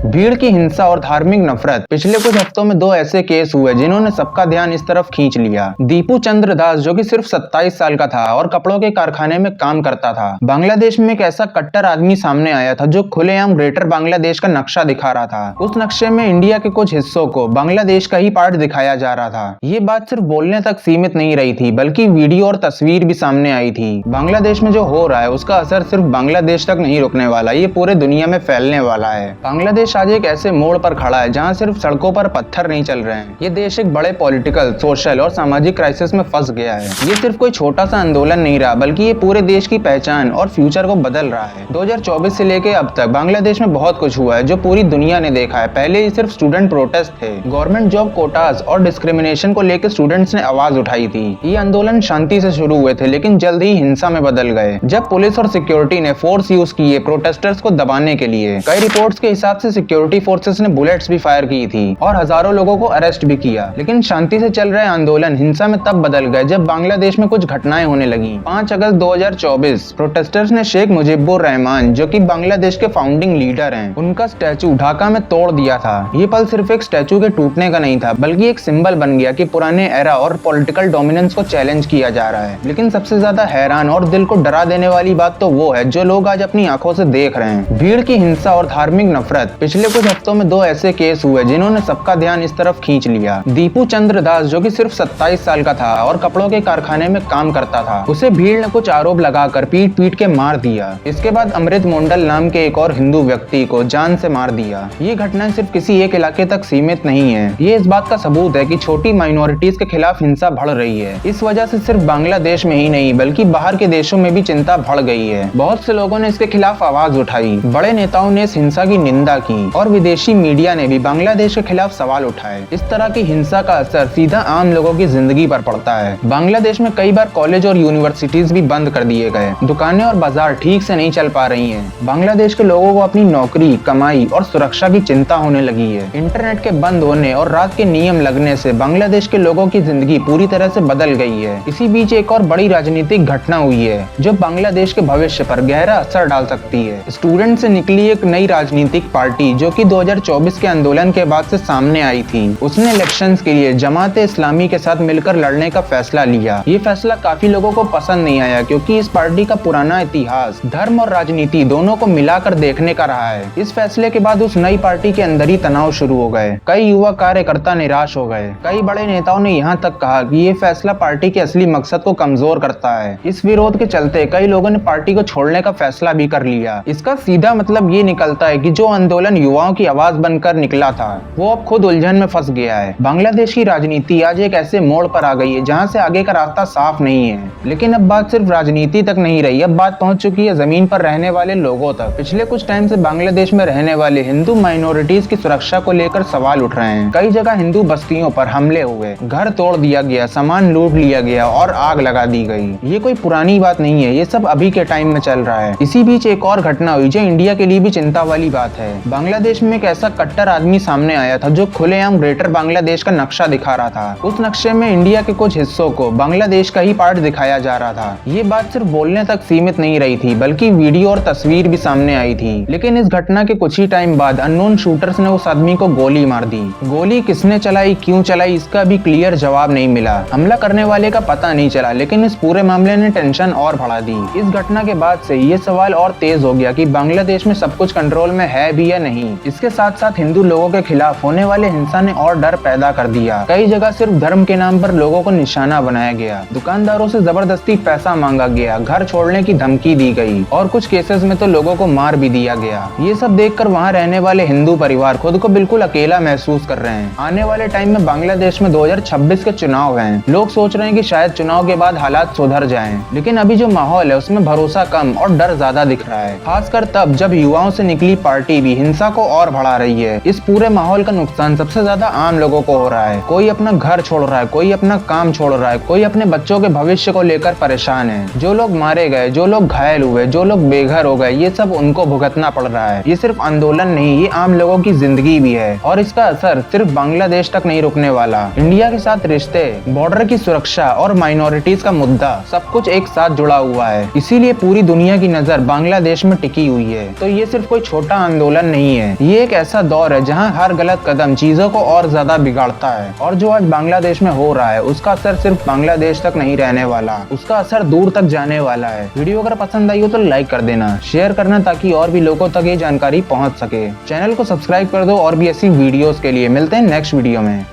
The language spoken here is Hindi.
भीड़ की हिंसा और धार्मिक नफरत। पिछले कुछ हफ्तों में दो ऐसे केस हुए जिन्होंने सबका ध्यान इस तरफ खींच लिया। दीपू चंद्र दास, जो कि सिर्फ 27 साल का था और कपड़ों के कारखाने में काम करता था। बांग्लादेश में एक ऐसा कट्टर आदमी सामने आया था जो खुलेआम ग्रेटर बांग्लादेश का नक्शा दिखा रहा था। उस नक्शे में इंडिया के कुछ हिस्सों को बांग्लादेश का ही पार्ट दिखाया जा रहा था। ये बात सिर्फ बोलने तक सीमित नहीं रही थी, बल्कि वीडियो और तस्वीर भी सामने आई थी। बांग्लादेश में जो हो रहा है उसका असर सिर्फ बांग्लादेश तक नहीं रुकने वाला, ये पूरे दुनिया में फैलने वाला है। बांग्लादेश आज एक ऐसे मोड़ पर खड़ा है जहां सिर्फ सड़कों पर पत्थर नहीं चल रहे हैं। ये देश एक बड़े पॉलिटिकल, सोशल और सामाजिक क्राइसिस में फंस गया है। ये सिर्फ कोई छोटा सा आंदोलन नहीं रहा, बल्कि ये पूरे देश की पहचान और फ्यूचर को बदल रहा है। 2024 से लेके अब तक बांग्लादेश में बहुत कुछ हुआ है जो पूरी दुनिया ने देखा है। पहले ये सिर्फ स्टूडेंट प्रोटेस्ट थे। गवर्नमेंट जॉब कोटास और डिस्क्रिमिनेशन को लेकर स्टूडेंट्स ने आवाज उठाई थी। ये आंदोलन शांति से शुरू हुए थे, लेकिन जल्द ही हिंसा में बदल गए जब पुलिस और सिक्योरिटी ने फोर्स यूज किए प्रोटेस्टर्स को दबाने के लिए। कई रिपोर्ट्स के हिसाब से सिक्योरिटी फोर्सेस ने बुलेट्स भी फायर की थी और हजारों लोगों को अरेस्ट भी किया। लेकिन शांति से चल रहे आंदोलन हिंसा में तब बदल गए जब बांग्लादेश में कुछ घटनाएं होने लगी। 5 अगस्त 2024 प्रोटेस्टर्स ने शेख मुजीबुर रहमान, जो कि बांग्लादेश के फाउंडिंग लीडर हैं, उनका स्टैचू ढाका में तोड़ दिया था। ये पल सिर्फ एक स्टैचू के टूटने का नहीं था, बल्कि एक सिंबल बन गया कि पुराने एरा और पॉलिटिकल डोमिनेंस को चैलेंज किया जा रहा है। लेकिन सबसे ज्यादा हैरान और दिल को डरा देने वाली बात तो वो है जो लोग आज अपनी आंखों से देख रहे हैं। भीड़ की हिंसा और धार्मिक नफरत। पिछले कुछ हफ्तों में दो ऐसे केस हुए जिन्होंने सबका ध्यान इस तरफ खींच लिया। दीपू चंद्र दास, जो कि सिर्फ 27 साल का था और कपड़ों के कारखाने में काम करता था, उसे भीड़ ने कुछ आरोप लगाकर पीट पीट के मार दिया। इसके बाद अमृत मोंडल नाम के एक और हिंदू व्यक्ति को जान से मार दिया। ये घटना सिर्फ किसी एक इलाके तक सीमित नहीं है, ये इस बात का सबूत है कि छोटी माइनॉरिटीज के खिलाफ हिंसा बढ़ रही है। इस वजह से सिर्फ बांग्लादेश में ही नहीं बल्कि बाहर के देशों में भी चिंता बढ़ गई है। बहुत से लोगों ने इसके खिलाफ आवाज उठाई, बड़े नेताओं ने इस हिंसा की निंदा की और विदेशी मीडिया ने भी बांग्लादेश के खिलाफ सवाल उठाए। इस तरह की हिंसा का असर सीधा आम लोगों की जिंदगी पर पड़ता है। बांग्लादेश में कई बार कॉलेज और यूनिवर्सिटीज भी बंद कर दिए गए। दुकानें और बाजार ठीक से नहीं चल पा रही हैं। बांग्लादेश के लोगों को अपनी नौकरी, कमाई और सुरक्षा की चिंता होने लगी है। इंटरनेट के बंद होने और रात के नियम लगने से बांग्लादेश के लोगों की जिंदगी पूरी तरह से बदल गई है। इसी बीच एक और बड़ी राजनीतिक घटना हुई है जो बांग्लादेश के भविष्य पर गहरा असर डाल सकती है। स्टूडेंट से निकली एक नई राजनीतिक पार्टी जो कि 2024 के आंदोलन के बाद से सामने आई थी। उसने इलेक्शंस के लिए जमाते इस्लामी के साथ मिलकर लड़ने का फैसला लिया। ये फैसला काफी लोगों को पसंद नहीं आया, क्योंकि इस पार्टी का पुराना इतिहास धर्म और राजनीति दोनों को मिलाकर देखने का रहा है। इस फैसले के बाद उस नई पार्टी के अंदर ही तनाव शुरू हो गए। कई युवा कार्यकर्ता निराश हो गए। कई बड़े नेताओं ने यहाँ तक कहा कि ये फैसला पार्टी के असली मकसद को कमजोर करता है। इस विरोध के चलते कई लोगों ने पार्टी को छोड़ने का फैसला भी कर लिया। इसका सीधा मतलब ये निकलता है कि जो आंदोलन युवाओं की आवाज बनकर निकला था, वो अब खुद उलझन में फंस गया है। बांग्लादेश की राजनीति आज एक ऐसे मोड़ पर आ गई है जहां से आगे का रास्ता साफ नहीं है। लेकिन अब बात सिर्फ राजनीति तक नहीं रही, अब बात पहुंच चुकी है जमीन पर रहने वाले लोगों तक। पिछले कुछ टाइम से बांग्लादेश में रहने वाले हिंदू माइनॉरिटीज की सुरक्षा को लेकर सवाल उठ रहे हैं। कई जगह हिंदू बस्तियों पर हमले हुए, घर तोड़ दिया गया, सामान लूट लिया गया और आग लगा दी गई। ये कोई पुरानी बात नहीं है, ये सब अभी के टाइम में चल रहा है। इसी बीच एक और घटना हुई जो इंडिया के लिए भी चिंता वाली बात है। बांग्लादेश में एक ऐसा कट्टर आदमी सामने आया था जो खुलेआम ग्रेटर बांग्लादेश का नक्शा दिखा रहा था। उस नक्शे में इंडिया के कुछ हिस्सों को बांग्लादेश का ही पार्ट दिखाया जा रहा था। ये बात सिर्फ बोलने तक सीमित नहीं रही थी, बल्कि वीडियो और तस्वीर भी सामने आई थी। लेकिन इस घटना के कुछ ही टाइम बाद अननोन शूटर्स ने उस आदमी को गोली मार दी। गोली किसने चलाई, क्यों चलाई, इसका भी क्लियर जवाब नहीं मिला। हमला करने वाले का पता नहीं चला, लेकिन इस पूरे मामले ने टेंशन और बढ़ा दी। इस घटना के बाद से ये सवाल और तेज हो गया कि बांग्लादेश में सब कुछ कंट्रोल में है भी या नहीं। इसके साथ साथ हिंदू लोगों के खिलाफ होने वाले हिंसा ने और डर पैदा कर दिया। कई जगह सिर्फ धर्म के नाम पर लोगों को निशाना बनाया गया। दुकानदारों से जबरदस्ती पैसा मांगा गया, घर छोड़ने की धमकी दी गई और कुछ केसेस में तो लोगों को मार भी दिया गया। ये सब देखकर वहाँ रहने वाले हिंदू परिवार खुद को बिल्कुल अकेला महसूस कर रहे हैं। आने वाले टाइम में बांग्लादेश में 2026 के चुनाव हैं। लोग सोच रहे हैं कि शायद चुनाव के बाद हालात सुधर जाएं, लेकिन अभी जो माहौल है उसमें भरोसा कम और डर ज्यादा दिख रहा है। खासकर तब जब युवाओं से निकली पार्टी भी हिंसा को और बढ़ा रही है। इस पूरे माहौल का नुकसान सबसे ज्यादा आम लोगों को हो रहा है। कोई अपना घर छोड़ रहा है, कोई अपना काम छोड़ रहा है, कोई अपने बच्चों के भविष्य को लेकर परेशान है। जो लोग मारे गए, जो लोग घायल हुए, जो लोग बेघर हो गए, ये सब उनको भुगतना पड़ रहा है। ये सिर्फ आंदोलन नहीं, ये आम लोगों की जिंदगी भी है और इसका असर सिर्फ बांग्लादेश तक नहीं रुकने वाला। इंडिया के साथ रिश्ते, बॉर्डर की सुरक्षा और माइनॉरिटीज का मुद्दा सब कुछ एक साथ जुड़ा हुआ है। इसीलिए पूरी दुनिया की नजर बांग्लादेश में टिकी हुई है। तो ये सिर्फ कोई छोटा आंदोलन नहीं नहीं है। ये एक ऐसा दौर है जहाँ हर गलत कदम चीजों को और ज्यादा बिगाड़ता है, और जो आज बांग्लादेश में हो रहा है उसका असर सिर्फ बांग्लादेश तक नहीं रहने वाला, उसका असर दूर तक जाने वाला है। वीडियो अगर पसंद आई हो तो लाइक कर देना, शेयर करना ताकि और भी लोगों तक ये जानकारी पहुंच सके। चैनल को सब्सक्राइब कर दो और भी ऐसी वीडियोस के लिए। मिलते हैं नेक्स्ट वीडियो में।